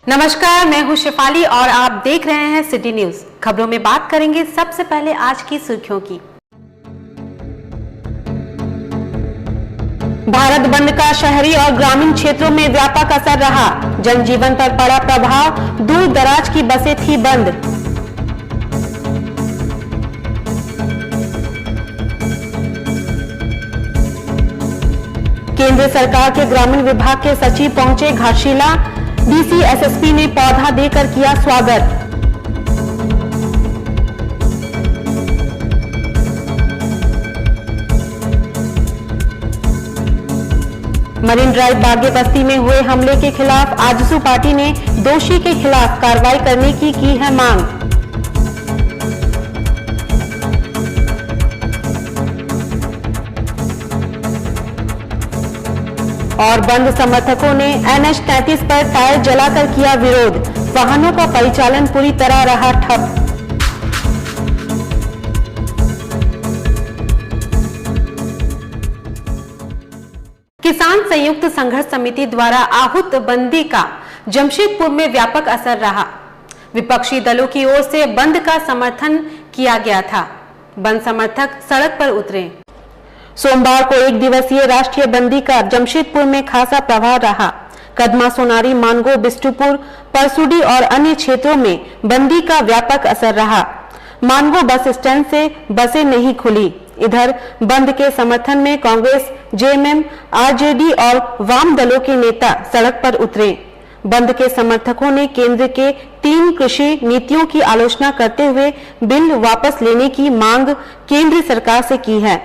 नमस्कार, मैं हूं शेफाली और आप देख रहे हैं सिटी न्यूज। खबरों में बात करेंगे सबसे पहले आज की सुर्खियों की। भारत बंद का शहरी और ग्रामीण क्षेत्रों में व्यापक असर रहा। जनजीवन पर पड़ा प्रभाव, दूर दराज की बसें थी बंद। केंद्र सरकार के ग्रामीण विभाग के सचिव पहुंचे घाटशिला। डीसी एसएसपी ने पौधा देकर किया स्वागत। मरीन ड्राइव बागे बस्ती में हुए हमले के खिलाफ आजसू पार्टी ने दोषी के खिलाफ कार्रवाई करने की है मांग। और बंद समर्थकों ने NH 33 पर टायर जलाकर किया विरोध। वाहनों का परिचालन पूरी तरह रहा ठप। किसान संयुक्त संघर्ष समिति द्वारा आहूत बंदी का जमशेदपुर में व्यापक असर रहा। विपक्षी दलों की ओर से बंद का समर्थन किया गया था। बंद समर्थक सड़क पर उतरे। सोमवार को एक दिवसीय राष्ट्रीय बंदी का जमशेदपुर में खासा प्रभाव रहा। कदमा, सोनारी, मानगो, बिष्टुपुर, परसुडी और अन्य क्षेत्रों में बंदी का व्यापक असर रहा। मानगो बस स्टैंड से बसें नहीं खुली। इधर बंद के समर्थन में कांग्रेस, जेएमएम, आरजेडी और वाम दलों के नेता सड़क पर उतरे। बंद के समर्थकों ने केंद्र के 3 कृषि नीतियों की आलोचना करते हुए बिल वापस लेने की मांग केंद्र सरकार से की है।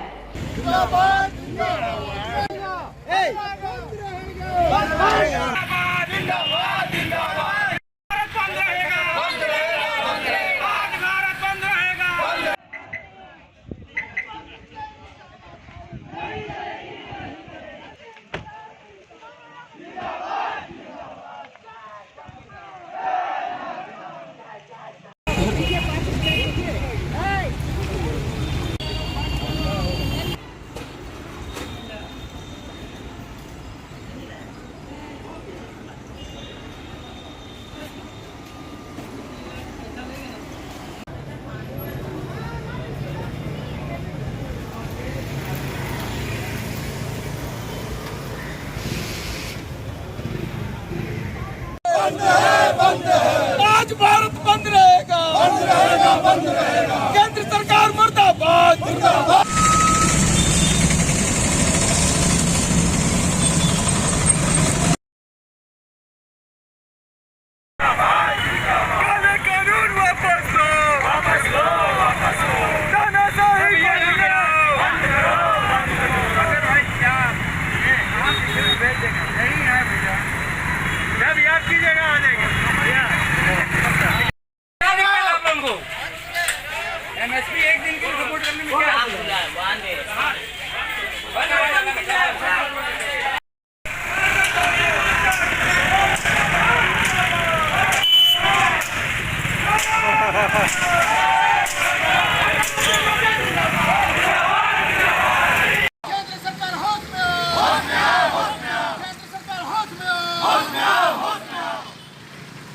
बंद है। आज भारत बंद रहेगा, बंद रहेगा, बंद रहेगा। केंद्र सरकार मुर्दाबाद, मुर्दाबाद। काले कानून वापस लो, वापस लो, वापस लो। तानाशाही बंद करो, बंद करो, बंद करो। अगर भाई क्या भेज देगा नहीं है भैया, जब याद कीजिएगा आ जाएगा। एमएसपी एक दिन के सपोर्ट करने में क्या केंद्र सरकार होश में हो, होश में हो, होश में हो। केंद्र सरकार होश में हो, होश में हो, होश में हो।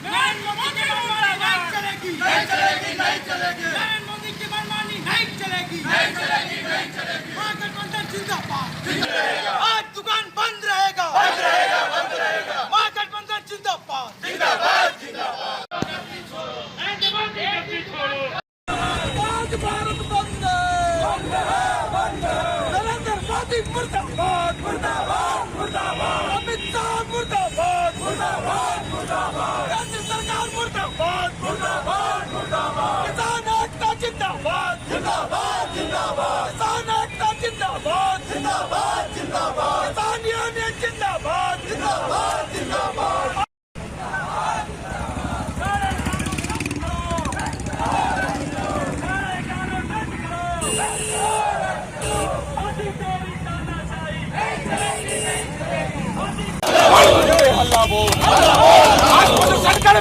नरेंद्र मोदी की मनमानी नहीं चलेगी, नहीं चलेगी, नहीं चलेगी। नरेंद्र मोदी की मनमानी नहीं चलेगी, नहीं चलेगी, नहीं चलेगी। महागठबंधन जिंदाबाद, जिंदाबाद। आज दुकान बंद रहेगा, बंद रहेगा, बंद रहेगा। महागठबंधन जिंदाबाद, जिंदाबाद, जिंदाबाद। आज भारत बंद है, बंद है। नरेंद्र मोदी मुर्दाबाद, मुर्दाबाद, मुर्दाबाद। अमित शाह मुर्दाबाद, मुर्दाबाद, मुर्दाबाद। केंद्र सरकार मुर्दाबाद, मुर्दाबाद, मुर्दाबाद। किसान एकता जिंदाबाद, जिंदाबाद, जिंदाबाद। किसान एकता जिंदाबाद, जिंदाबाद, जिंदाबाद। किसान यूनियन जिंदाबाद, जिंदाबाद, जिंदाबाद।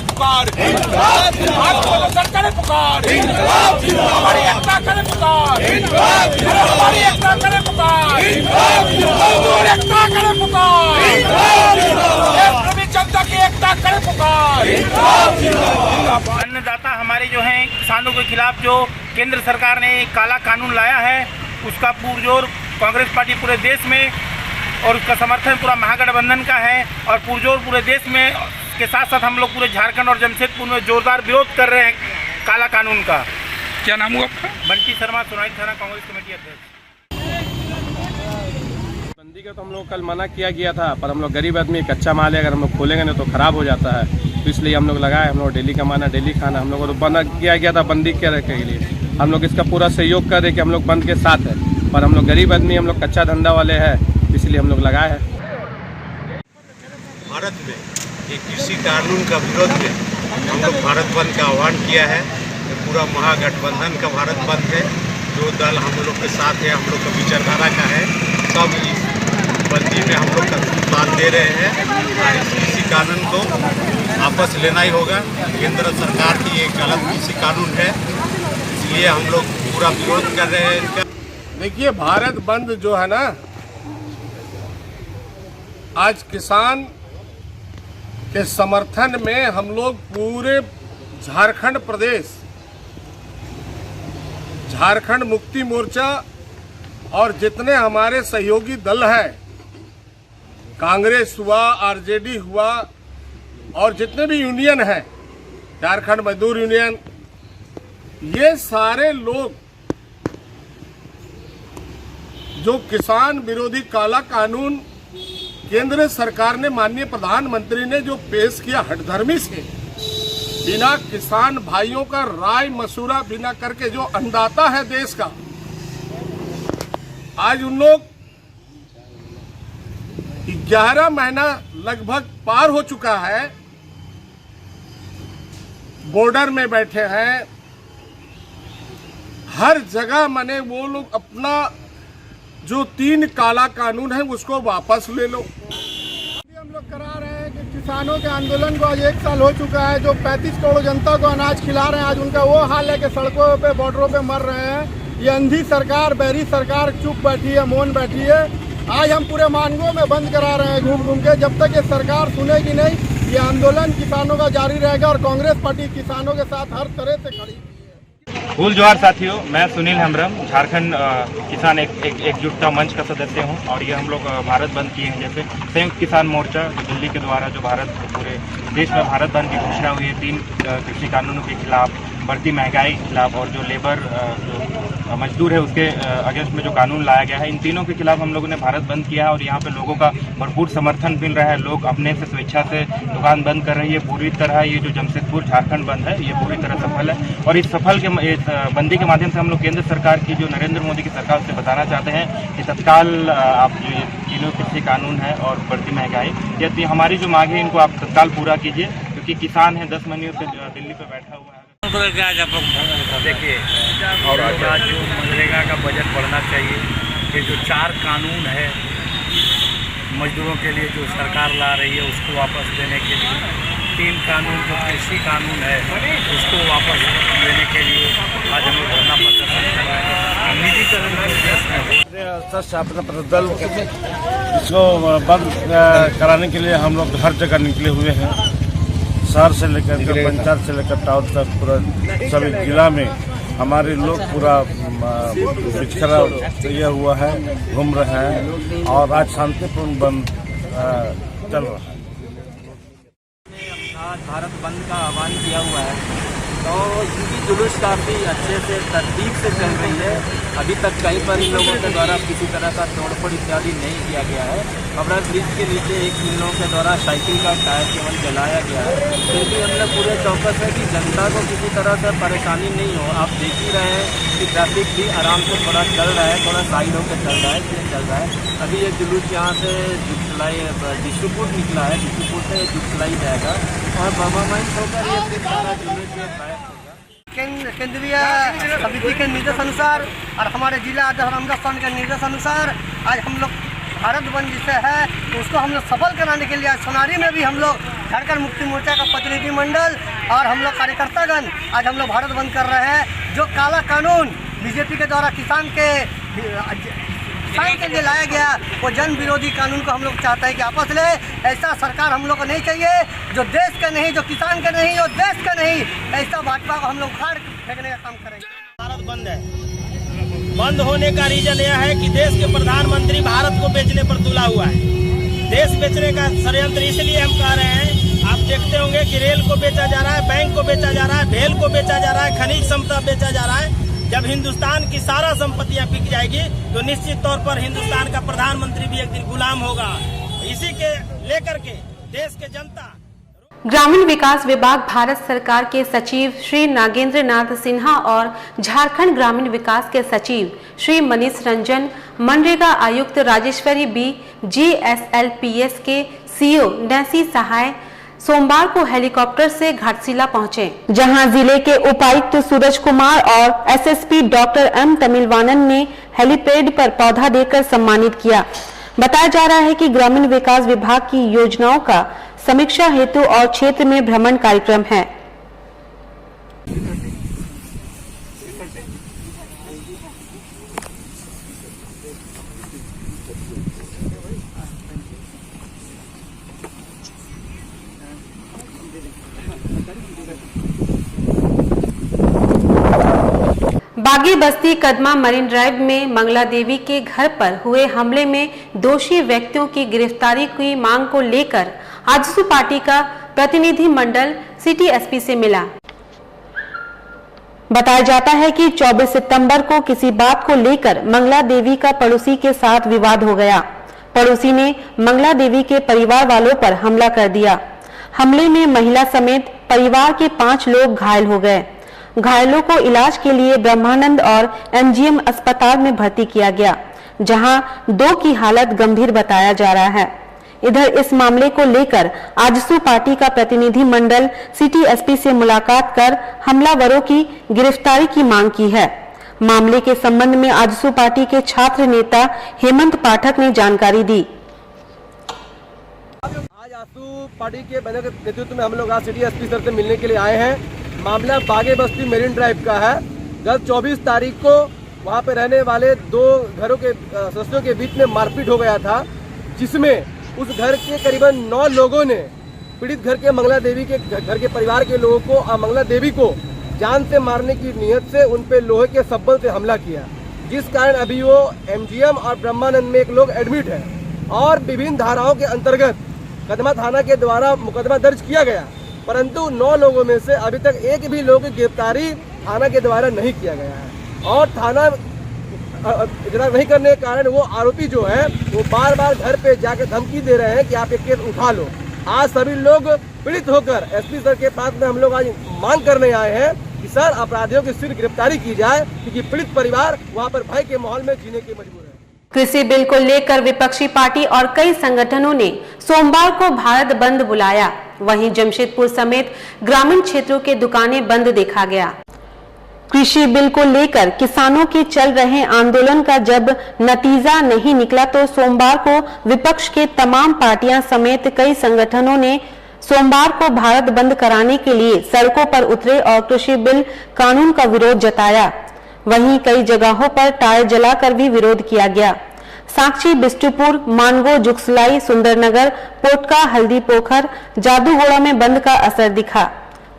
पुकार, पुकार, हमारी एकता करे पुकार, हमारी एकता करे पुकार, एकता करे पुकार। जनता की एकता करे पुकार। अन्नदाता हमारे जो हैं किसानों के खिलाफ जो केंद्र सरकार ने काला कानून लाया है, उसका पुरजोर कांग्रेस पार्टी पूरे देश में और उसका समर्थन पूरा महागठबंधन का है और पुरजोर पूरे देश में के साथ साथ हम लोग पूरे झारखंड और जमशेदपुर में जोरदार विरोध कर रहे हैं काला कानून का। क्या नाम हुआ आपका? बंटी शर्मा, सोनाई थाना कांग्रेस कमेटी अध्यक्ष। बंदी का तो हम लोग कल मना किया गया था, पर हम लोग गरीब आदमी, कच्चा माल है, अगर हम लोग खोलेंगे ना तो ख़राब हो जाता है, तो इसलिए हम लोग लगाए। हम लोग डेली कमाना, डेली खाना, हम लोग को तो मना किया गया था बंदी के रखने के लिए। हम लोग इसका पूरा सहयोग कर रहे कि हम लोग बंद के साथ है, पर हम लोग गरीब आदमी, हम लोग कच्चा धंधा वाले हैं, इसलिए हम लोग लगाए हैं। भारत में ये कृषि कानून का विरोध में हम लोग भारत बंद का आह्वान किया है। ये पूरा महागठबंधन का भारत बंद है। जो दल हम लोग के साथ है, हम लोग का विचारधारा का है, सब इस बंदी में हम लोग का साथ दे रहे हैं। और इस कृषि कानून को वापस लेना ही होगा। केंद्र सरकार की ये गलत कृषि कानून है, इसलिए हम लोग पूरा विरोध कर रहे हैं इनका। देखिए, भारत बंद जो है ना, आज किसान के समर्थन में हम लोग पूरे झारखंड प्रदेश, झारखंड मुक्ति मोर्चा और जितने हमारे सहयोगी दल हैं, कांग्रेस हुआ, आरजेडी हुआ और जितने भी यूनियन हैं, झारखंड मजदूर यूनियन, ये सारे लोग जो किसान विरोधी काला कानून केंद्र सरकार ने, माननीय प्रधानमंत्री ने जो पेश किया हठधर्मी से, बिना किसान भाइयों का राय मशूरा बिना करके, जो अन्नदाता है देश का, आज उन लोग 11 महीना लगभग पार हो चुका है, बॉर्डर में बैठे हैं, हर जगह मने वो लोग अपना जो 3 काला कानून है उसको वापस ले लो। हम लोग करा रहे हैं कि किसानों के आंदोलन को आज 1 साल हो चुका है। जो 35 करोड़ जनता को अनाज खिला रहे हैं, आज उनका वो हाल है कि सड़कों पे, बॉर्डरों पे मर रहे हैं। ये अंधी सरकार, बहरी सरकार चुप बैठी है, मौन बैठी है। आज हम पूरे मानगों में बंद करा रहे हैं घूम घूम के। जब तक ये सरकार सुनेगी नहीं, ये आंदोलन किसानों का जारी रहेगा और कांग्रेस पार्टी किसानों के साथ हर तरह से खड़ी। फूल जोहार साथियों, मैं सुनील हेम्ब्रम, झारखंड किसान एकजुटता मंच का सदस्य हूं और ये हम लोग भारत बंद किए हैं। जैसे संयुक्त किसान मोर्चा जो दिल्ली के द्वारा जो पूरे देश में भारत बंद की घोषणा हुई है 3 कृषि कानूनों के खिलाफ, बढ़ती महंगाई के खिलाफ और जो लेबर जो मजदूर है उसके अगेंस्ट में जो कानून लाया गया है, इन तीनों के खिलाफ हम लोगों ने भारत बंद किया है और यहाँ पे लोगों का भरपूर समर्थन मिल रहा है। लोग अपने से स्वेच्छा से दुकान बंद कर रही है। पूरी तरह ये जो जमशेदपुर झारखंड बंद है, ये पूरी तरह सफल है और इस बंदी के माध्यम से हम लोग केंद्र सरकार की, जो नरेंद्र मोदी की सरकार, उससे बताना चाहते हैं कि तत्काल आप जो ये तीनों कृषि कानून है और बढ़ती महंगाई, ये हमारी जो मांग है इनको आप तत्काल पूरा कीजिए, क्योंकि किसान है 10 महीने से दिल्ली पे बैठा हुआ है। देखिए, और आज जो मनरेगा का बजट बढ़ना चाहिए, ये जो 4 कानून है मजदूरों के लिए जो सरकार ला रही है उसको वापस देने के लिए, 3 कानून जो कृषि कानून है उसको वापस लेने के लिए आज हम लोग धरना प्रदर्शन कर रहे हैं। निजीकरण के देश में दल इसको बंद कराने के लिए हम लोग हर जगह निकले हुए हैं, शहर से लेकर पंचायत से लेकर टाउन तक, पूरा सभी जिला में हमारे लोग पूरा बिखरा ये हुआ है, घूम रहे हैं और आज शांतिपूर्ण बंद चल रहा है। आज भारत बंद का आह्वान किया हुआ है, तो इनकी जुलूस काफ़ी अच्छे से तरतीब से चल रही है। अभी तक कहीं पर इन लोगों के द्वारा किसी तरह का तोड़फोड़ इत्यादि नहीं किया गया है। खबरा ब्रिज के नीचे इन लोगों के द्वारा साइकिल का टायर केवल जलाया गया है। फिर भी हम लोग पूरे चौकस है कि जनता को किसी तरह से परेशानी नहीं हो। आप देख ही रहे हैं कि ट्रैफिक भी आराम से थोड़ा चल रहा है, थोड़ा साइड होकर चल रहा है, इसलिए चल रहा है। अभी ये जुलूस यहाँ से डिस्ट्रीपुर निकला है, डिस्ट्रीपुर से जुगसलाई जाएगा और बाबा माइंस होकर ये फिर सारा जुलूस केंद्रीय समिति के निर्देश अनुसार और हमारे जिला अध्यक्ष रामदास के निर्देश अनुसार आज हम लोग भारत बंद जिसे है उसको हम लोग सफल कराने के लिए आज सोनारी में भी हम लोग झारखंड मुक्ति मोर्चा का प्रतिनिधिमंडल और हम लोग कार्यकर्तागण आज हम लोग भारत बंद कर रहे हैं। जो काला कानून बीजेपी के द्वारा किसान के किसान के लिए लाया गया वो जन विरोधी कानून को हम लोग चाहते हैं कि वापस ले। ऐसा सरकार हम लोग को नहीं चाहिए, जो देश का नहीं, जो किसान का नहीं, जो देश का नहीं, ऐसा भाजपा को हम लोग उखाड़ फेंकने का काम करेंगे। भारत बंद है। बंद होने का रीजन यह है कि देश के प्रधानमंत्री भारत को बेचने पर तुला हुआ है। देश बेचने का षड्यंत्र इसलिए हम कह रहे हैं, आप देखते होंगे कि रेल को बेचा जा रहा है, बैंक को बेचा जा रहा है, भेल को बेचा जा रहा है, खनिज संपदा बेचा जा रहा है। जब हिंदुस्तान की सारा संपत्तियां बिक जाएगी तो निश्चित तौर पर हिंदुस्तान का प्रधानमंत्री भी एक दिन गुलाम होगा। इसी के लेकर के देश के जनता। ग्रामीण विकास विभाग भारत सरकार के सचिव श्री नागेंद्र नाथ सिन्हा और झारखंड ग्रामीण विकास के सचिव श्री मनीष रंजन, मनरेगा आयुक्त राजेश्वरी बी, GSLPS के CO नैसी सहाय सोमवार को हेलीकॉप्टर से घाटशिला पहुंचे, जहां जिले के उपायुक्त सूरज कुमार और SSP डॉक्टर M तमिलवानन ने हेलीपैड पर पौधा देकर सम्मानित किया। बताया जा रहा है कि ग्रामीण विकास विभाग की योजनाओं का समीक्षा हेतु और क्षेत्र में भ्रमण कार्यक्रम है। बागी बस्ती कदमा मरीन ड्राइव में मंगला देवी के घर पर हुए हमले में दोषी व्यक्तियों की गिरफ्तारी की मांग को लेकर आजसू पार्टी का प्रतिनिधि मंडल सिटी SP से मिला। बताया जाता है कि 24 सितंबर को किसी बात को लेकर मंगला देवी का पड़ोसी के साथ विवाद हो गया। पड़ोसी ने मंगला देवी के परिवार वालों पर हमला कर दिया। हमले में महिला समेत परिवार के 5 लोग घायल हो गए। घायलों को इलाज के लिए ब्रह्मानंद और MGM अस्पताल में भर्ती किया गया, जहां 2 की हालत गंभीर बताया जा रहा है। इधर इस मामले को लेकर आजसू पार्टी का प्रतिनिधि मंडल सिटी SP से मुलाकात कर हमलावरों की गिरफ्तारी की मांग की है। मामले के संबंध में आजसू पार्टी के छात्र नेता हेमंत पाठक ने जानकारी दी। आज आजसू पार्टी के नेतृत्व में हम लोग आज सिटी SP सर से मिलने के लिए आए हैं। मामला बागे बस्ती मेरीन ड्राइव का है। गत 24 तारीख को वहां पे रहने वाले 2 घरों के सदस्यों के बीच में मारपीट हो गया था, जिसमें उस घर के करीबन 9 लोगों ने पीड़ित घर के मंगला देवी के घर के परिवार के लोगों को और मंगला देवी को जान से मारने की नीयत से उन पे लोहे के सब्बल से हमला किया, जिस कारण अभी वो MGM और ब्रह्मानंद में एक लोग एडमिट है और विभिन्न धाराओं के अंतर्गत कदमा थाना के द्वारा मुकदमा दर्ज किया गया, परंतु 9 लोगों में से अभी तक एक भी लोग की गिरफ्तारी थाना के द्वारा नहीं किया गया है। और थाना इतना नहीं करने के कारण वो आरोपी जो है वो बार बार घर पे जाकर धमकी दे रहे हैं कि आप एक केस उठा लो। आज सभी लोग पीड़ित होकर SP सर के पास में हम लोग आज मांग करने आए हैं कि सर अपराधियों की शीघ्र गिरफ्तारी की जाए, क्योंकि पीड़ित परिवार वहाँ पर भय के माहौल में जीने के मजबूर है। कृषि बिल को लेकर विपक्षी पार्टी और कई संगठनों ने सोमवार को भारत बंद बुलाया। वहीं जमशेदपुर समेत ग्रामीण क्षेत्रों के दुकानें बंद देखा गया। कृषि बिल को लेकर किसानों के चल रहे आंदोलन का जब नतीजा नहीं निकला तो सोमवार को विपक्ष के तमाम पार्टियां समेत कई संगठनों ने सोमवार को भारत बंद कराने के लिए सड़कों पर उतरे और कृषि बिल कानून का विरोध जताया। वहीं कई जगहों पर टायर जलाकर भी विरोध किया गया। साक्षी, बिष्टुपुर, मानगो, जुगसलाई, सुंदरनगर, पोटका, हल्दी पोखर, जादूगोड़ा में बंद का असर दिखा।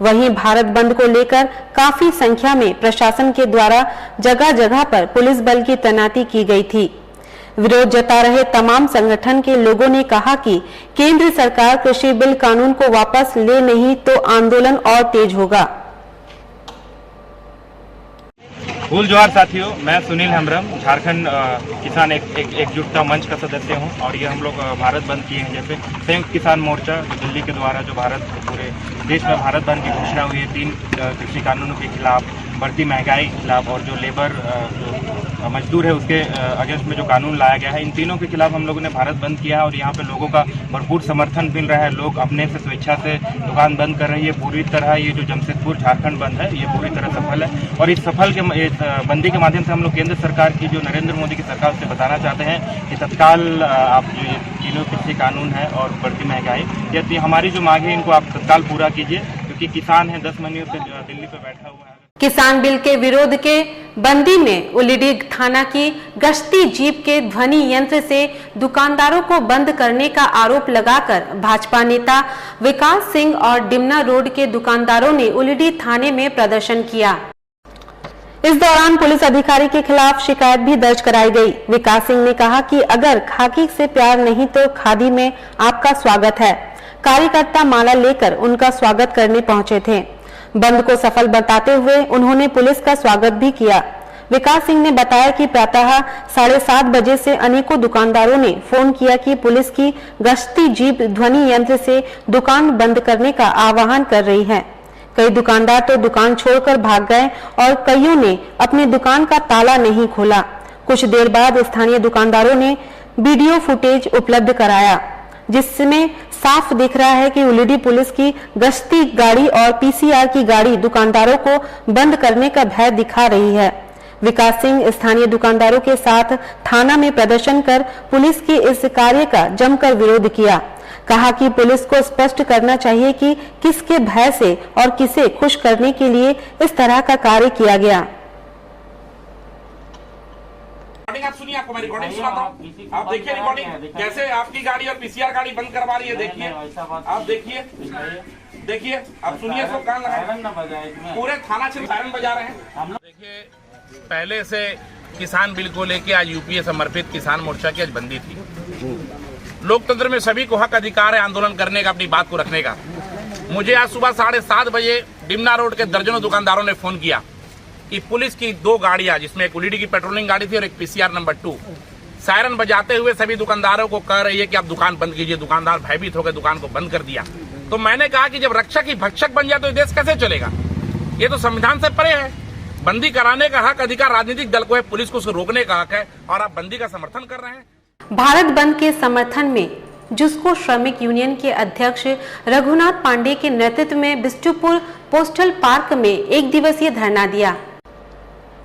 वहीं भारत बंद को लेकर काफी संख्या में प्रशासन के द्वारा जगह जगह पर पुलिस बल की तैनाती की गई थी। विरोध जता रहे तमाम संगठन के लोगों ने कहा कि केंद्र सरकार कृषि बिल कानून को वापस ले नहीं तो आंदोलन और तेज होगा। फूल जोहार साथियों, मैं सुनील हेम्ब्रम, झारखंड किसान एकजुटता मंच का सदस्य हूं और ये हम लोग भारत बंद किए हैं। जैसे संयुक्त किसान मोर्चा जो दिल्ली के द्वारा जो पूरे देश में भारत बंद की घोषणा हुई है 3 कृषि कानूनों के खिलाफ, बढ़ती महंगाई के खिलाफ और जो लेबर जो मजदूर है उसके अगेंस्ट में जो कानून लाया गया है, इन तीनों के खिलाफ हम लोगों ने भारत बंद किया है और यहाँ पे लोगों का भरपूर समर्थन मिल रहा है। लोग अपने से स्वेच्छा से दुकान बंद कर रही है। पूरी तरह ये जो जमशेदपुर झारखंड बंद है ये पूरी तरह सफल है और इस सफल के बंदी के माध्यम से हम लोग केंद्र सरकार की जो नरेंद्र मोदी की सरकार से बताना चाहते हैं कि तत्काल आप जो ये तीनों कृषि कानून है और बढ़ती महंगाई, ये हमारी जो मांग है इनको आप तत्काल पूरा कीजिए, क्योंकि किसान है 10 महीनों से दिल्ली पे बैठा हुआ है। किसान बिल के विरोध के बंदी में उलिडी थाना की गश्ती जीप के ध्वनि यंत्र से दुकानदारों को बंद करने का आरोप लगाकर भाजपा नेता विकास सिंह और डिमना रोड के दुकानदारों ने उलिडी थाने में प्रदर्शन किया। इस दौरान पुलिस अधिकारी के खिलाफ शिकायत भी दर्ज कराई गई। विकास सिंह ने कहा कि अगर खाकी से प्यार नहीं तो खादी में आपका स्वागत है। कार्यकर्ता माला लेकर उनका स्वागत करने पहुंचे थे। बंद को सफल बताते हुए उन्होंने पुलिस का स्वागत भी किया। विकास सिंह ने बताया कि प्रातः 7:30 बजे से अनेकों दुकानदारों ने फोन किया कि पुलिस की गश्ती जीप ध्वनि यंत्र से दुकान बंद करने का आह्वान कर रही है। कई दुकानदार तो दुकान छोड़कर भाग गए और कईयों ने अपनी दुकान का ताला नहीं खोला। कुछ देर बाद स्थानीय दुकानदारों ने वीडियो फुटेज उपलब्ध कराया, जिसमें साफ दिख रहा है कि उलिडी पुलिस की गश्ती गाड़ी और पीसीआर की गाड़ी दुकानदारों को बंद करने का भय दिखा रही है। विकास सिंह स्थानीय दुकानदारों के साथ थाना में प्रदर्शन कर पुलिस के इस कार्य का जमकर विरोध किया। कहा कि पुलिस को स्पष्ट करना चाहिए कि किसके भय से और किसे खुश करने के लिए इस तरह का कार्य किया गया। आप सुनिए, आपको मैं रिकॉर्डिंग सुनाता हूँ। आप देखिए रिकॉर्डिंग कैसे आपकी गाड़ी और पीसीआर गाड़ी बंद करवा रही है। देखिए, आप देखिए आप सुनिए, सब कान लगाए, पूरे थाना क्षेत्र सायरन बजा रहे हैं। देखिए, पहले से किसान बिल को लेके आज यूपीए समर्पित किसान मोर्चा की आज बंदी थी। लोकतंत्र में सभी को हक अधिकार है आंदोलन करने का, अपनी बात को रखने का। मुझे आज सुबह 7:30 बजे डिमना रोड के दर्जनों दुकानदारों ने फोन किया कि पुलिस की 2 गाड़ियां, जिसमें एक उलिडी की पेट्रोलिंग गाड़ी थी और एक पीसीआर नंबर 2, सायरन बजाते हुए सभी दुकानदारों को कह रही है कि आप दुकान बंद कीजिए। दुकानदार भयभीत होकर दुकान को बंद कर दिया। तो मैंने कहा कि जब रक्षक ही भक्षक बन जाए तो देश कैसे चलेगा? ये तो संविधान से परे है। बंदी कराने का हक अधिकार राजनीतिक दल को है, पुलिस को उसे रोकने का हक है, और आप बंदी का समर्थन कर रहे हैं। भारत बंद के समर्थन में जुस्को श्रमिक यूनियन के अध्यक्ष रघुनाथ पांडे के नेतृत्व में बिष्टुपुर पोस्टल पार्क में 1 दिवसीय धरना दिया।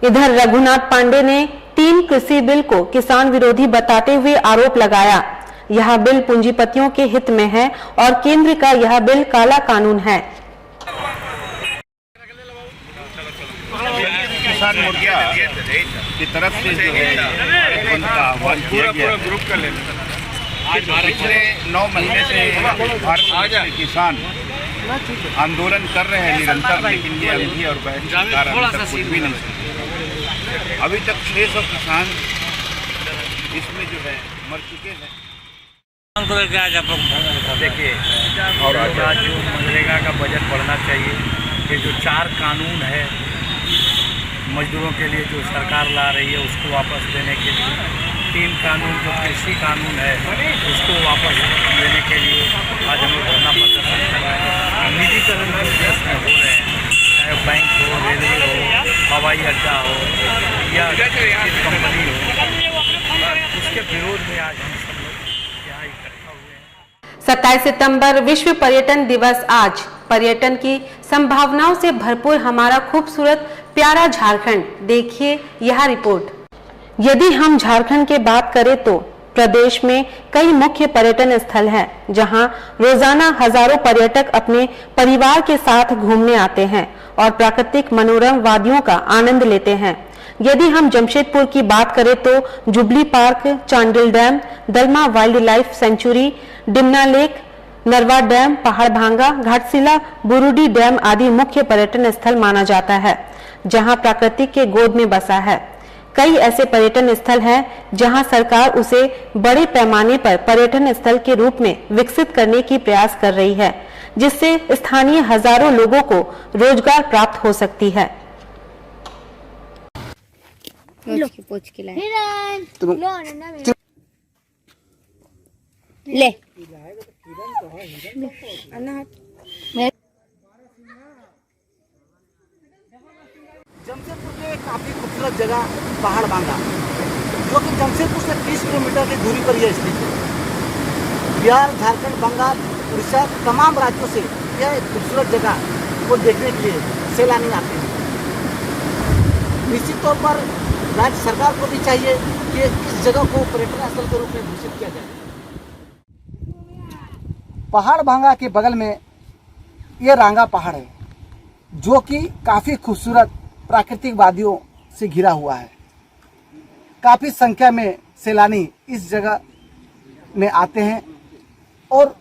इधर रघुनाथ पांडे ने 3 कृषि बिल को किसान विरोधी बताते हुए आरोप लगाया। यह बिल पूंजीपतियों के हित में है और केंद्र का यह बिल काला कानून है। किसान मोर्चा की तरफ से जो है बंद का आह्वान किया गया। पिछले 9 महीने से भारत के किसान आंदोलन कर रहे हैं निरंतर, लेकिन ये अंधी और बहस कुछ भी नहीं। अभी तक 600 किसान इसमें जो है मर चुके हैं। देखिए, और आज जो मनरेगा का बजट बढ़ना चाहिए, ये जो 4 कानून है मजदूरों के लिए जो सरकार ला रही है उसको वापस देने के लिए, 3 कानून जो कृषि कानून है उसको वापस देने के लिए आज हम लोग धरना प्रदर्शन कर रहे हैं। निजीकरण जो देश में हो रहे हैं, चाहे बैंक हो, रेलवे हो, हवाई अड्डा हो या कंपनी हो, उसके विरोध में आज हम सब लोग यहाँ इकट्ठा हुए हैं। 27 सितंबर विश्व पर्यटन दिवस। आज पर्यटन की संभावनाओं से भरपूर हमारा खूबसूरत प्यारा झारखंड। देखिए यह रिपोर्ट। यदि हम झारखंड की बात करें तो प्रदेश में कई मुख्य पर्यटन स्थल हैं, जहां रोजाना हजारों पर्यटक अपने परिवार के साथ घूमने आते हैं और प्राकृतिक मनोरम वादियों का आनंद लेते हैं। यदि हम जमशेदपुर की बात करें तो Jubilee Park, Chandil dam, Dalma wildlife sanctuary, Dimna lake, Narwa dam, Pahad Bhanga, Ghatshila, बुरुडी dam आदि मुख्य पर्यटन स्थल माना जाता है, जहां प्रकृति के गोद में बसा है। कई ऐसे पर्यटन स्थल हैं जहां सरकार उसे बड़े पैमाने पर पर्यटन स्थल के रूप में विकसित करने की प्रयास कर रही है, जिससे स्थानीय हजारों लोगों को रोजगार प्राप्त हो सकती है। ले जमशेदपुर के काफ़ी खूबसूरत जगह पहाड़ बांगा, जो कि जमशेदपुर से 30 किलोमीटर की दूरी पर यह स्थित है। बिहार, झारखंड, बंगाल, उड़ीसा तमाम राज्यों से यह खूबसूरत जगह को देखने के लिए सैलानी आते हैं। निश्चित तौर पर राज्य सरकार को भी चाहिए कि इस जगह को पर्यटन स्थल के रूप में घोषित किया जाए। पहाड़ भांगा के बगल में ये रांगा पहाड़ है, जो कि काफ़ी खूबसूरत प्राकृतिक वादियों से घिरा हुआ है। काफ़ी संख्या में सैलानी इस जगह में आते हैं और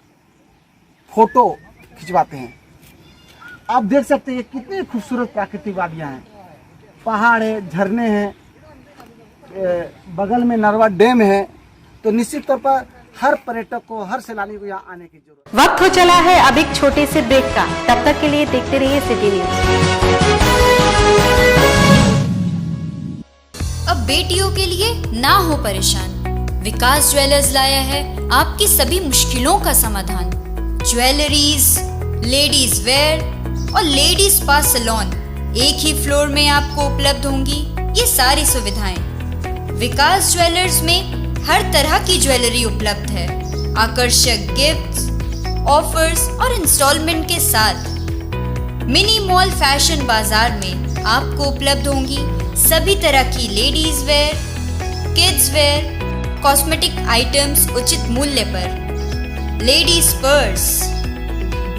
फोटो खिंचवाते हैं। आप देख सकते हैं कितनी खूबसूरत प्राकृतिक वादियाँ हैं, पहाड़ है, झरने हैं, बगल में नरवा डैम है। तो निश्चित तौर पर हर पर्यटक को, हर सैलानी को यहाँ आने की जरूरत। वक्त हो चला है अब एक छोटे से ब्रेक का, तब तक के लिए देखते रहिए सिटी न्यूज। अब बेटियों के लिए ना हो परेशान, विकास ज्वेलर्स लाया है आपकी सभी मुश्किलों का समाधान। ज्वेलरीज, लेडीज वेयर और लेडीज स्पा सैलून एक ही फ्लोर में आपको उपलब्ध होंगी ये सारी सुविधाएं। विकास ज्वेलर्स में हर तरह की ज्वेलरी उपलब्ध है। आकर्षक गिफ्ट्स, ऑफर्स और इंस्टॉलमेंट के साथ मिनी मॉल फैशन बाजार में आपको उपलब्ध होंगी सभी तरह की ladies wear, kids wear, cosmetic items उचित मूल्य पर। Ladies purse,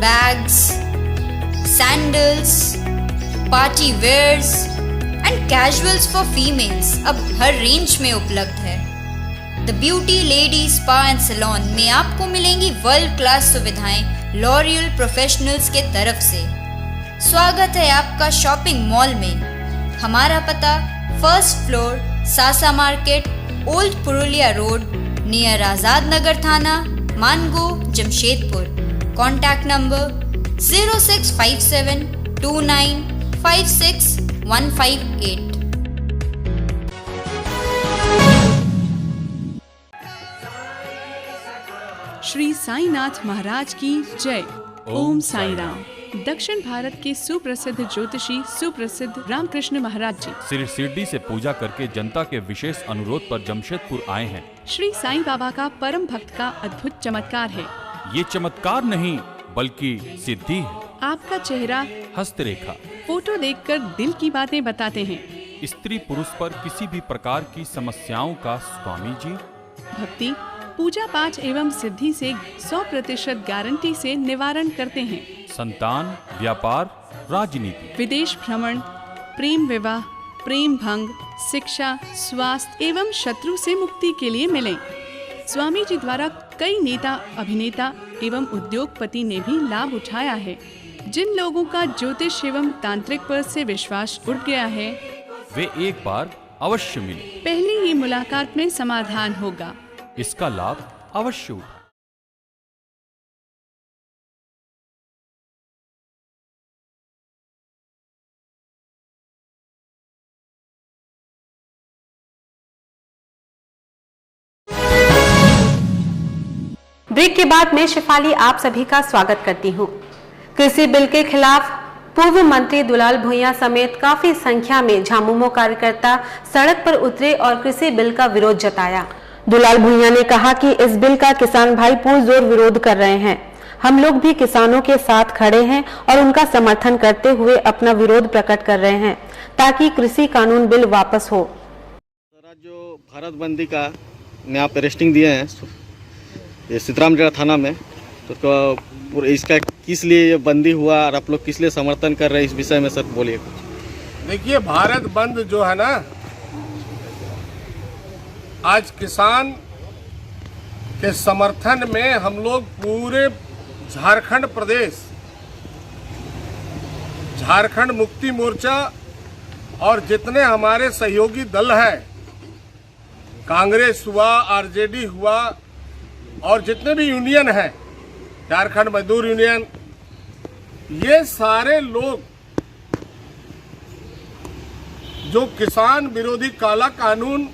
bags, sandals, party wears and casuals for females अब हर रेंज में उपलब्ध है। The beauty lady spa and salon में आपको मिलेंगी वर्ल्ड क्लास सुविधाएं लॉरियल प्रोफेशनल्स के तरफ से। स्वागत है आपका शॉपिंग मॉल में। हमारा पता first floor, Sasa market, old Purulia road, near Azad Nagar थाना, मानगो, जमशेदपुर। Contact number 0657 29 56 158। श्री साईनाथ महाराज की जय। ओम साई राम। दक्षिण भारत के सुप्रसिद्ध ज्योतिषी सुप्रसिद्ध रामकृष्ण महाराज जी श्री शिरडी से पूजा करके जनता के विशेष अनुरोध पर जमशेदपुर आए हैं। श्री साईं बाबा का परम भक्त का अद्भुत चमत्कार है। ये चमत्कार नहीं बल्कि सिद्धि है। आपका चेहरा, हस्तरेखा, फोटो देखकर दिल की बातें बताते हैं। स्त्री पुरुष पर किसी भी प्रकार की समस्याओं का स्वामी जी भक्ति, पूजा पाठ एवं सिद्धि से 100% गारंटी से निवारण करते हैं। संतान, व्यापार, राजनीति, विदेश भ्रमण, प्रेम विवाह, प्रेम भंग, शिक्षा, स्वास्थ्य एवं शत्रु से मुक्ति के लिए मिले। स्वामी जी द्वारा कई नेता, अभिनेता एवं उद्योगपति ने भी लाभ उठाया है। जिन लोगों का ज्योतिष एवं तांत्रिक पर से विश्वास उठ गया है वे एक बार अवश्य मिले। पहली ही मुलाकात में समाधान होगा। इसका लाभ अवश्य उठाएं। ब्रेक के बाद मैं शिफाली आप सभी का स्वागत करती हूं। कृषि बिल के खिलाफ पूर्व मंत्री दुलाल भुइयां समेत काफी संख्या में झामुमो कार्यकर्ता सड़क पर उतरे और कृषि बिल का विरोध जताया। दुलाल भुइयां ने कहा कि इस बिल का किसान भाई पुरजोर विरोध कर रहे हैं। हम लोग भी किसानों के साथ खड़े हैं और उनका समर्थन करते हुए अपना विरोध प्रकट कर रहे हैं ताकि कृषि कानून बिल वापस हो। जो भारत बंदी का में आप अरेस्टिंग दिए हैं ये सीतारामगढ़ थाना में, तो इसका किस लिए ये बंदी हुआ और आप लोग किस लिए समर्थन कर रहे हैं, इस विषय में सर बोलिए कुछ। देखिए, भारत बंद जो है ना, आज किसान के समर्थन में हम लोग पूरे झारखंड प्रदेश, झारखंड मुक्ति मोर्चा और जितने हमारे सहयोगी दल हैं, कांग्रेस हुआ, आरजेडी हुआ और जितने भी यूनियन हैं, झारखंड मजदूर यूनियन, ये सारे लोग जो किसान विरोधी काला कानून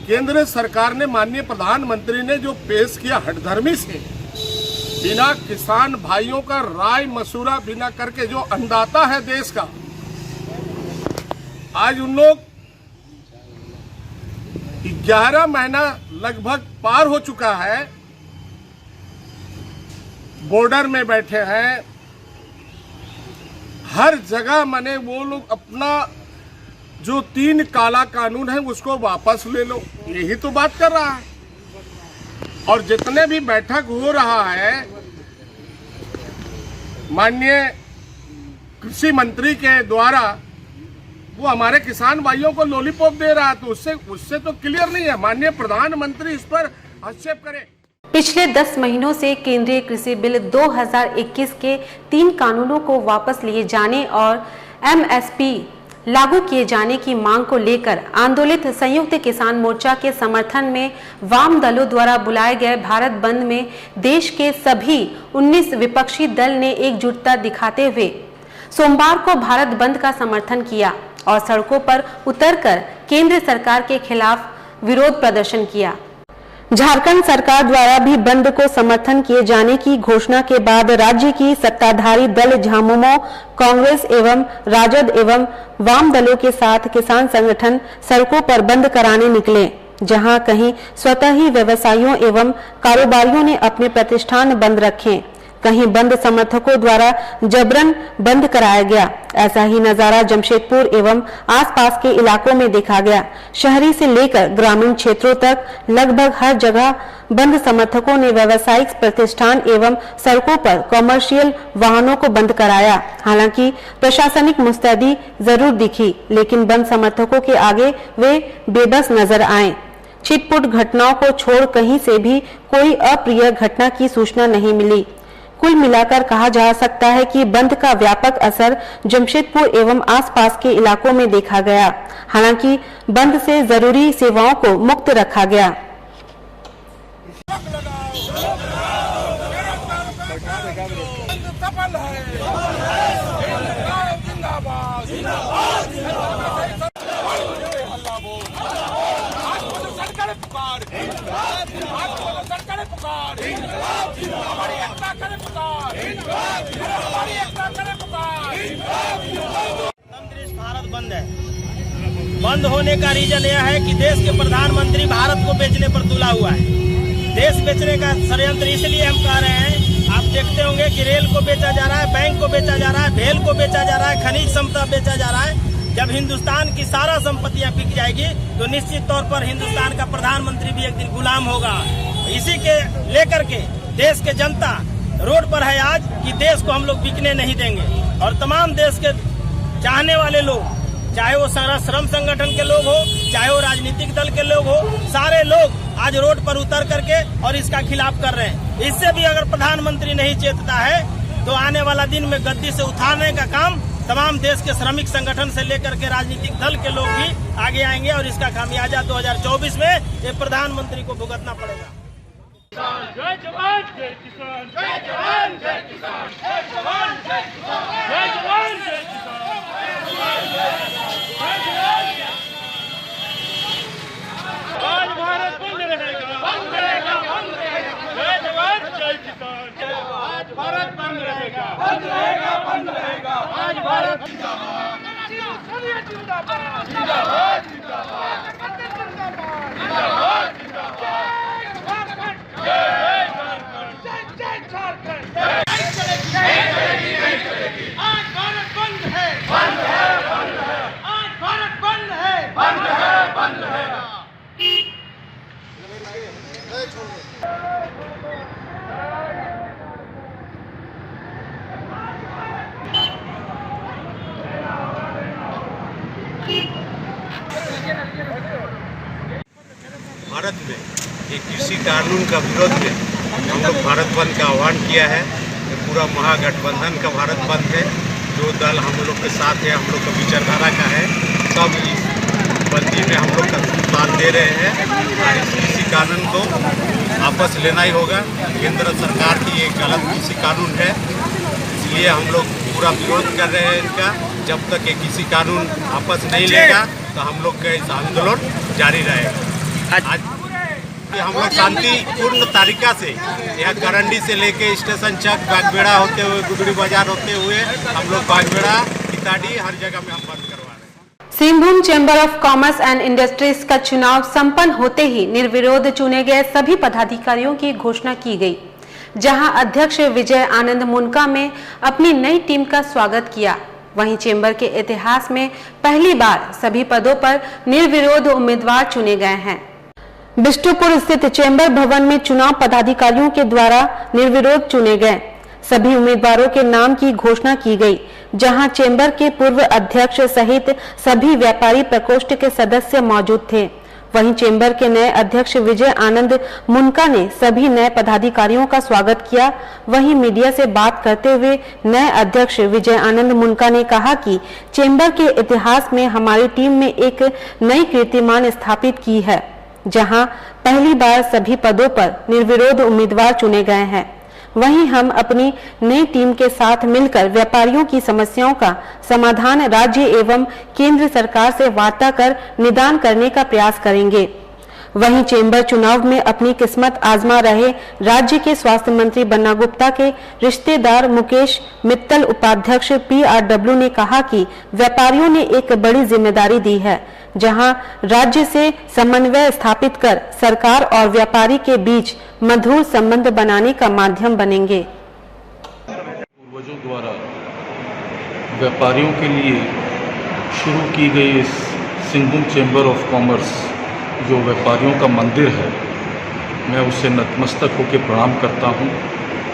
केंद्र सरकार ने, माननीय प्रधानमंत्री ने जो पेश किया हठधर्मी से, बिना किसान भाइयों का राय मशूरा बिना करके, जो अन्नदाता है देश का, आज उन लोग 11 महीना लगभग पार हो चुका है, बॉर्डर में बैठे हैं, हर जगह माने वो लोग अपना जो 3 काला कानून है उसको वापस ले लो, यही तो बात कर रहा है। और जितने भी बैठक हो रहा है, माननीय कृषि मंत्री के द्वारा वो हमारे किसान भाइयों को लॉलीपॉप दे रहा है, तो उससे तो क्लियर नहीं है। माननीय प्रधानमंत्री इस पर हस्तक्षेप करें। पिछले 10 महीनों से केंद्रीय कृषि बिल 2021 के 3 कानूनों को वापस लिए जाने और एमएसपी लागू किए जाने की मांग को लेकर आंदोलित संयुक्त किसान मोर्चा के समर्थन में वाम दलों द्वारा बुलाए गए भारत बंद में देश के सभी 19 विपक्षी दल ने एकजुटता दिखाते हुए सोमवार को भारत बंद का समर्थन किया और सड़कों पर उतरकर केंद्र सरकार के खिलाफ विरोध प्रदर्शन किया। झारखंड सरकार द्वारा भी बंद को समर्थन किए जाने की घोषणा के बाद राज्य की सत्ताधारी दल झामुमो, कांग्रेस एवं राजद एवं वाम दलों के साथ किसान संगठन सड़कों पर बंद कराने निकले, जहां कहीं स्वतः ही व्यवसायियों एवं कारोबारियों ने अपने प्रतिष्ठान बंद रखे, कहीं बंद समर्थकों द्वारा जबरन बंद कराया गया। ऐसा ही नजारा जमशेदपुर एवं आसपास के इलाकों में देखा गया। शहरी से लेकर ग्रामीण क्षेत्रों तक लगभग हर जगह बंद समर्थकों ने व्यावसायिक प्रतिष्ठान एवं सड़कों पर कॉमर्शियल वाहनों को बंद कराया। हालांकि प्रशासनिक मुस्तैदी जरूर दिखी, लेकिन बंद समर्थकों के आगे वे बेबस नजर आए। छिटपुट घटनाओं को छोड़ कहीं से भी कोई अप्रिय घटना की सूचना नहीं मिली। कुल मिलाकर कहा जा सकता है कि बंद का व्यापक असर जमशेदपुर एवं आसपास के इलाकों में देखा गया। हालांकि बंद से जरूरी सेवाओं को मुक्त रखा गया। भारत बंद है। बंद होने का रीजन यह है कि देश के प्रधानमंत्री भारत को बेचने पर तुला हुआ है। देश बेचने का षड्यंत्र इसलिए हम कह रहे हैं, आप देखते होंगे कि रेल को बेचा जा रहा है, बैंक को बेचा जा रहा है, भेल को बेचा जा रहा है, खनिज संपदा बेचा जा रहा है। जब हिंदुस्तान की सारा संपत्तियां बिक जाएगी तो निश्चित तौर पर हिंदुस्तान का प्रधानमंत्री भी एक दिन गुलाम होगा। इसी के लेकर के देश के जनता रोड पर है आज कि देश को हम लोग बिकने नहीं देंगे। और तमाम देश के चाहने वाले लोग, चाहे वो श्रम संगठन के लोग हो, चाहे वो राजनीतिक दल के लोग हो, सारे लोग आज रोड पर उतर करके और इसका खिलाफ कर रहे हैं। इससे भी अगर प्रधानमंत्री नहीं चेतता है तो आने वाला दिन में गद्दी से उठाने का काम तमाम देश के श्रमिक संगठन से लेकर के राजनीतिक दल के लोग भी आगे आएंगे और इसका खामियाजा 2024 में ये प्रधानमंत्री को भुगतना पड़ेगा। जय जवान जय किसान, जय जवान जय किसान, जय जवान जय किसान, जय जवान जय किसान, जय जवान जय। आज भारत बंद रहेगा, बंद रहेगा, बंद रहेगा। जय जवान जय किसान, आज भारत बंद रहेगा, बंद रहेगा, बंद रहेगा। आज भारत जिंदाबाद, जिंदाबाद, जिंदाबाद, जिंदाबाद, जिंदाबाद, जिंदाबाद। आज भारत बंद है, बंद है, बंद है। आज भारत बंद है, बंद है, बंद है। भारत में एक कृषि कानून का विरोध में हम लोग भारत बंद का आह्वान किया है। पूरा महागठबंधन का भारत बंद है। जो दल हम लोग के साथ है, हम लोग का विचारधारा का है, सब इस बंदी में हम लोग का साथ दे रहे हैं। और इस कृषि कानून को वापस लेना ही होगा। केंद्र सरकार की एक गलत कृषि कानून है, इसलिए हम लोग पूरा विरोध कर रहे हैं इनका। जब तक ये कृषि कानून वापस नहीं लेगा तो हम लोग का इस आंदोलन जारी रहेगा। आज हम लोग शांतिपूर्ण तरीका से यहाँ करंडी से लेके स्टेशन चक बागबेड़ा होते हुए गुदड़ी बाजार होते हुए हम लोग बागबेड़ा किताड़ी हर जगह में हम बंद करवा रहे हैं। Singhbhum chamber of commerce and industries का चुनाव संपन्न होते ही निर्विरोध चुने गए सभी पदाधिकारियों की घोषणा की गई, जहां अध्यक्ष विजय आनंद मुनका में अपनी नई टीम का स्वागत किया। वहीं चैम्बर के इतिहास में पहली बार सभी पदों पर निर्विरोध उम्मीदवार चुने गए हैं। बिष्टुपुर स्थित चैम्बर भवन में चुनाव पदाधिकारियों के द्वारा निर्विरोध चुने गए सभी उम्मीदवारों के नाम की घोषणा की गई। जहां चेंबर के पूर्व अध्यक्ष सहित सभी व्यापारी प्रकोष्ठ के सदस्य मौजूद थे। वहीं चेंबर के नए अध्यक्ष विजय आनंद मुनका ने सभी नए पदाधिकारियों का स्वागत किया। वहीं मीडिया से बात करते हुए नए अध्यक्ष विजय आनंद मुनका ने कहा कि चेंबर के इतिहास में हमारी टीम में एक नई कीर्तिमान स्थापित की है, जहां पहली बार सभी पदों पर निर्विरोध उम्मीदवार चुने गए हैं। वहीं हम अपनी नई टीम के साथ मिलकर व्यापारियों की समस्याओं का समाधान राज्य एवं केंद्र सरकार से वार्ता कर निदान करने का प्रयास करेंगे। वहीं चेंबर चुनाव में अपनी किस्मत आजमा रहे राज्य के स्वास्थ्य मंत्री बन्ना गुप्ता के रिश्तेदार मुकेश मित्तल उपाध्यक्ष PRW ने कहा कि व्यापारियों ने एक बड़ी जिम्मेदारी दी है, जहां राज्य से समन्वय स्थापित कर सरकार और व्यापारी के बीच मधुर संबंध बनाने का माध्यम बनेंगे। पूर्वजों द्वारा व्यापारियों के लिए शुरू की गई इस सिंहभूम चेंबर ऑफ कॉमर्स जो व्यापारियों का मंदिर है, मैं उसे नतमस्तक होकर प्रणाम करता हूँ,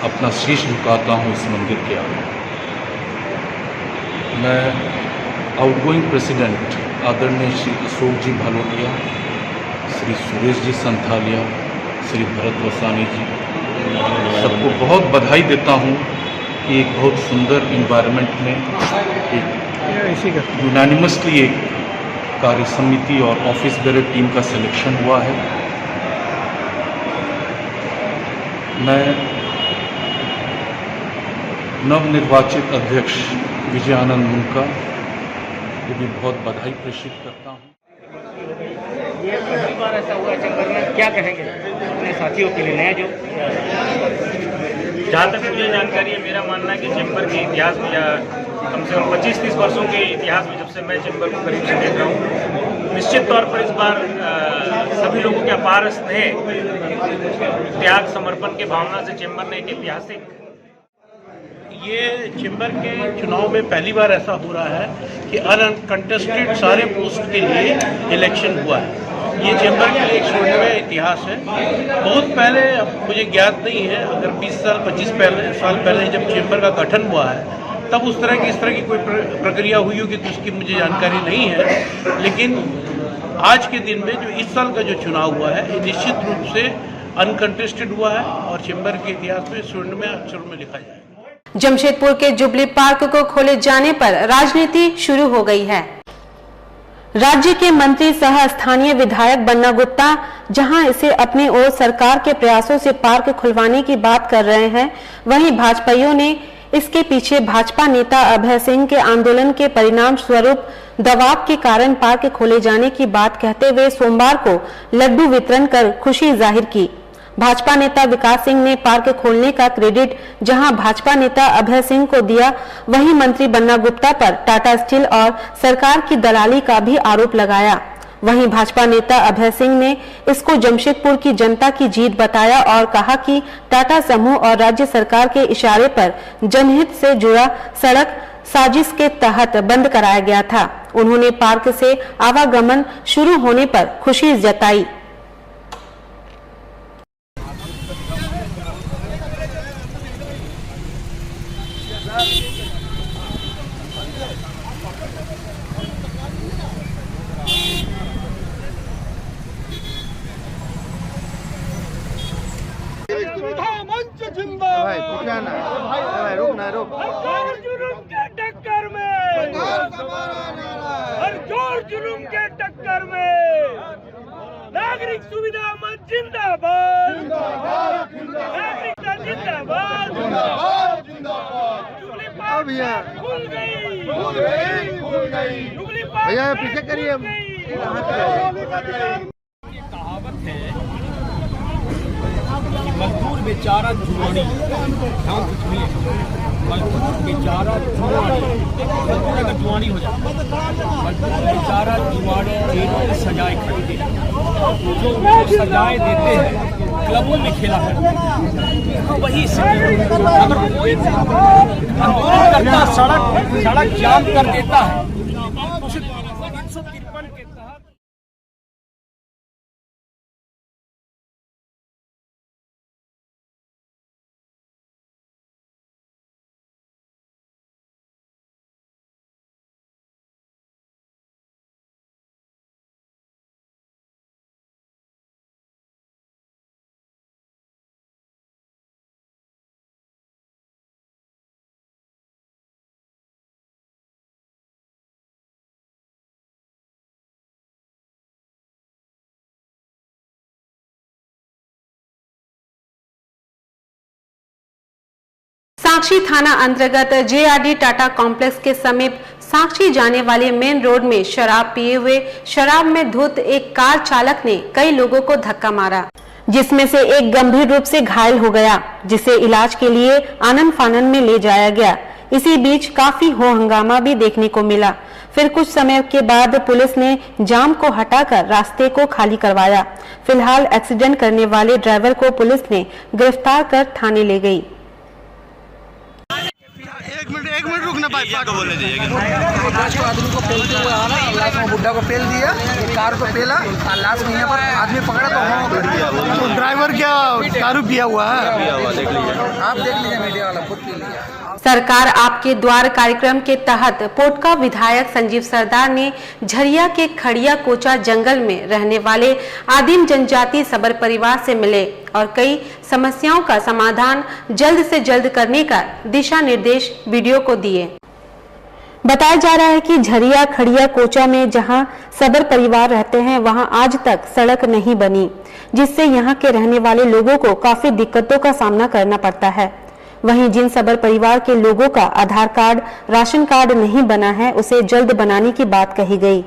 अपना शीश झुकाता हूँ इस मंदिर के आगे। मैं आउटगोइंग प्रेसिडेंट आदरणीय श्री अशोक जी भालोटिया, श्री सुरेश जी संथालिया, श्री भरत वसानी जी, सबको बहुत बधाई देता हूँ कि एक बहुत सुंदर इन्वायरमेंट में एक यूनानिमसली एक कार्य समिति और ऑफिस बेरर टीम का सिलेक्शन हुआ है। मैं नवनिर्वाचित अध्यक्ष विजय आनंद मुनका को भी बहुत बधाई प्रेषित करता हूँ। ये पहली बार ऐसा हुआ चेंबर में, क्या कहेंगे अपने साथियों के लिए नया जो? जहाँ तक मुझे जानकारी है, मेरा मानना है कि चेंबर के इतिहास में या कम से कम 25-30 वर्षों के इतिहास में जब से मैं चेंबर को करीब से देख रहा हूँ, निश्चित तौर पर इस बार सभी लोगों के अपार स्नेह, त्याग, समर्पण के भावना से चेंबर ने एक ऐतिहासिक ये चेंबर के चुनाव में पहली बार ऐसा हो रहा है कि अनकंटेस्टेड सारे पोस्ट के लिए इलेक्शन हुआ है। ये चेंबर के लिए एक स्वर्णिम इतिहास है। बहुत पहले, अब मुझे ज्ञात नहीं है, अगर 20 साल 25 साल पहले जब चेंबर का गठन हुआ है तब इस तरह की कोई प्रक्रिया हुई होगी तो उसकी मुझे जानकारी नहीं है। लेकिन आज के दिन में जो इस साल का जो चुनाव हुआ है, ये निश्चित रूप से अनकंटेस्टेड हुआ है और चेंबर के इतिहास में स्वर्णिम अक्षरों में लिखा जाएगा। जमशेदपुर के जुबली पार्क को खोले जाने पर राजनीति शुरू हो गई है। राज्य के मंत्री सह स्थानीय विधायक बन्ना गुप्ता जहां इसे अपनी ओर सरकार के प्रयासों से पार्क खुलवाने की बात कर रहे हैं, वहीं भाजपाइयों ने इसके पीछे भाजपा नेता अभय सिंह के आंदोलन के परिणाम स्वरूप दबाव के कारण पार्क खोले जाने की बात कहते हुए सोमवार को लड्डू वितरण कर खुशी जाहिर की। भाजपा नेता विकास सिंह ने पार्क खोलने का क्रेडिट जहां भाजपा नेता अभय सिंह को दिया, वहीं मंत्री बन्ना गुप्ता पर टाटा स्टील और सरकार की दलाली का भी आरोप लगाया। वहीं भाजपा नेता अभय सिंह ने इसको जमशेदपुर की जनता की जीत बताया और कहा कि टाटा समूह और राज्य सरकार के इशारे पर जनहित से जुड़ा सड़क साजिश के तहत बंद कराया गया था। उन्होंने पार्क से आवागमन शुरू होने पर खुशी जताई। टक्कर में हर जोर जुलूम के टक्कर में नागरिक सुविधा मंच जिंदाबाद, नागरिकता जिंदाबाद। जुबली पार्क खुल गई, जुबली पार्क भैया पीछे करिए। कहावत है कि मजदूर बेचारा जुआनी, ध्यान से सुनिए, मजदूर बेचारा जुआनी, मजदूर अगर जुआनी हो जाए, मजदूर बेचारा जुआनी जेलों में सजाए खरीदे, जो उनको सजाए देते हैं क्लबों में खेला करते हैं, वही अगर कोई आंदोलन करता, सड़क जाम कर देता है तो उसे 353 के तहत साक्षी थाना अंतर्गत JRD टाटा कॉम्प्लेक्स के समीप साक्षी जाने वाले मेन रोड में शराब पिए हुए शराब में धुत एक कार चालक ने कई लोगों को धक्का मारा, जिसमें से एक गंभीर रूप से घायल हो गया, जिसे इलाज के लिए आनंद फानन में ले जाया गया। इसी बीच काफी हो हंगामा भी देखने को मिला। फिर कुछ समय के बाद पुलिस ने जाम को हटाकर रास्ते को खाली करवाया। फिलहाल एक्सीडेंट करने वाले ड्राइवर को पुलिस ने गिरफ्तार कर थाने ले गई। एक मिनट रुकना भाई, बोले आदमी को पेल के हुआ ना, लाश में बुड्ढा को पेल दिया, कार को पेला, लाश में यहाँ पर आदमी पकड़ा तो ड्राइवर क्या दारू पिया हुआ है, आप देख लीजिए, मीडिया वाला खुद पी लिया। सरकार आपके द्वार कार्यक्रम के तहत पोटका विधायक संजीव सरदार ने झरिया के खड़िया कोचा जंगल में रहने वाले आदिम जनजाति सबर परिवार से मिले और कई समस्याओं का समाधान जल्द से जल्द करने का दिशा निर्देश वीडियो को दिए। बताया जा रहा है कि झरिया खड़िया कोचा में जहां सबर परिवार रहते हैं, वहां आज तक सड़क नहीं बनी, जिससे यहां के रहने वाले लोगों को काफी दिक्कतों का सामना करना पड़ता है। वहीं जिन सबर परिवार के लोगों का आधार कार्ड, राशन कार्ड नहीं बना है, उसे जल्द बनाने की बात कही गई।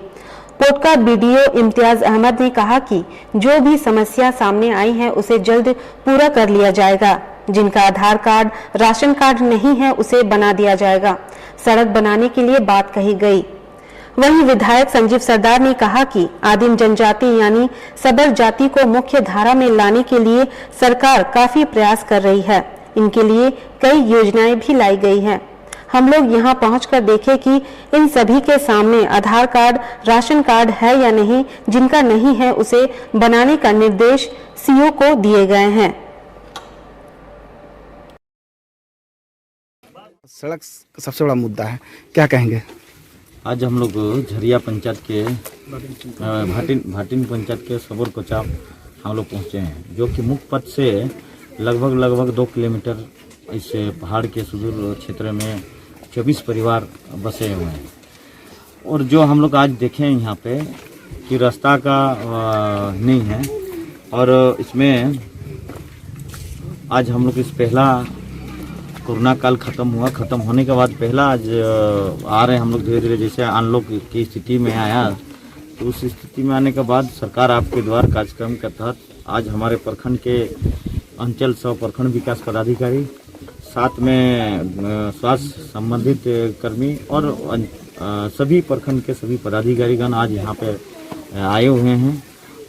पोटका बीडीओ इम्तियाज अहमद ने कहा कि जो भी समस्या सामने आई है उसे जल्द पूरा कर लिया जाएगा। जिनका आधार कार्ड, राशन कार्ड नहीं है, उसे बना दिया जाएगा। सड़क बनाने के लिए बात कही गई। वहीं विधायक संजीव सरदार ने कहा कि आदिम जनजाति यानी सबर जाति को मुख्य धारा में लाने के लिए सरकार काफी प्रयास कर रही है। इनके लिए कई योजनाएं भी लाई गई हैं। हम लोग यहां पहुंचकर देखे कि इन सभी के सामने आधार कार्ड, राशन कार्ड है या नहीं। जिनका नहीं है उसे बनाने का निर्देश सीओ को दिए गए हैं। सड़क सबसे बड़ा मुद्दा है, क्या कहेंगे? आज हम लोग झरिया पंचायत के भाटिन पंचायत के सबर कोचा हम लोग पहुँचे हैं, जो कि मुख्य पथ से लगभग 2 किलोमीटर इस पहाड़ के सुदूर क्षेत्र में 24 परिवार बसे हुए हैं। और जो हम लोग आज देखे हैं यहाँ पे कि रास्ता का नहीं है, और इसमें आज हम लोग इस पहला कोरोना काल ख़त्म होने के बाद पहला आज आ रहे हैं हम लोग धीरे धीरे, जैसे अनलॉक की स्थिति में आया, तो उस स्थिति में आने के बाद सरकार आपके द्वार कार्यक्रम के तहत आज हमारे प्रखंड के अंचल 100 प्रखंड विकास पदाधिकारी, साथ में स्वास्थ्य संबंधित कर्मी और सभी प्रखंड के सभी पदाधिकारीगण आज यहाँ पे आए हुए हैं।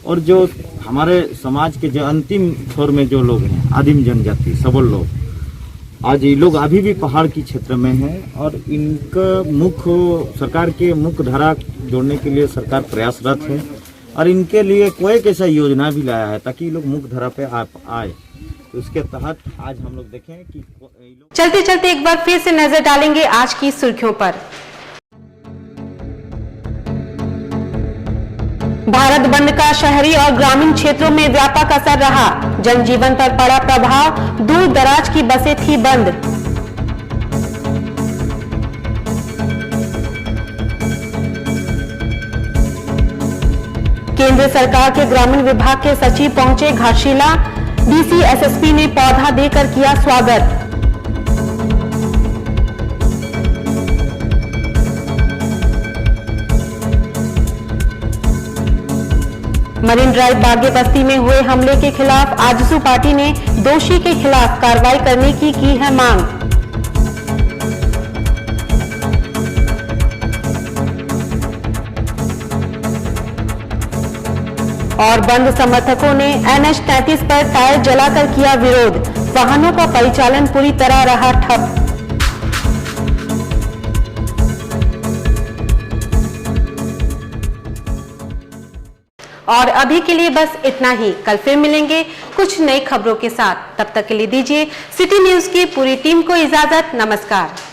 और जो हमारे समाज के जो अंतिम छोर में जो लोग हैं, आदिम जनजाति सबल लोग, आज ये लोग अभी भी पहाड़ की क्षेत्र में हैं और इनका मुख्य सरकार के मुख्य धारा जोड़ने के लिए सरकार प्रयासरत है और इनके लिए कोई एक ऐसा योजना भी लाया है ताकि ये लोग मुख्य धारा पे आए। तो उसके तहत आज हम लोग देखें कि चलते चलते एक बार फिर से नजर डालेंगे आज की सुर्खियों पर। भारत बंद का शहरी और ग्रामीण क्षेत्रों में व्यापक असर रहा। जनजीवन पर पड़ा प्रभाव, दूर दराज की बसें थी बंद। केंद्र सरकार के ग्रामीण विभाग के सचिव पहुंचे घाटशिला। डीसी एसएसपी ने पौधा देकर किया स्वागत। मरीन ड्राइव बागे बस्ती में हुए हमले के खिलाफ आजसू पार्टी ने दोषी के खिलाफ कार्रवाई करने की है मांग। और बंद समर्थकों ने NH 33 पर टायर जलाकर किया विरोध। वाहनों का परिचालन पूरी तरह रहा ठप। और अभी के लिए बस इतना ही। कल फिर मिलेंगे कुछ नई खबरों के साथ। तब तक के लिए दीजिए सिटी न्यूज की पूरी टीम को इजाजत। नमस्कार।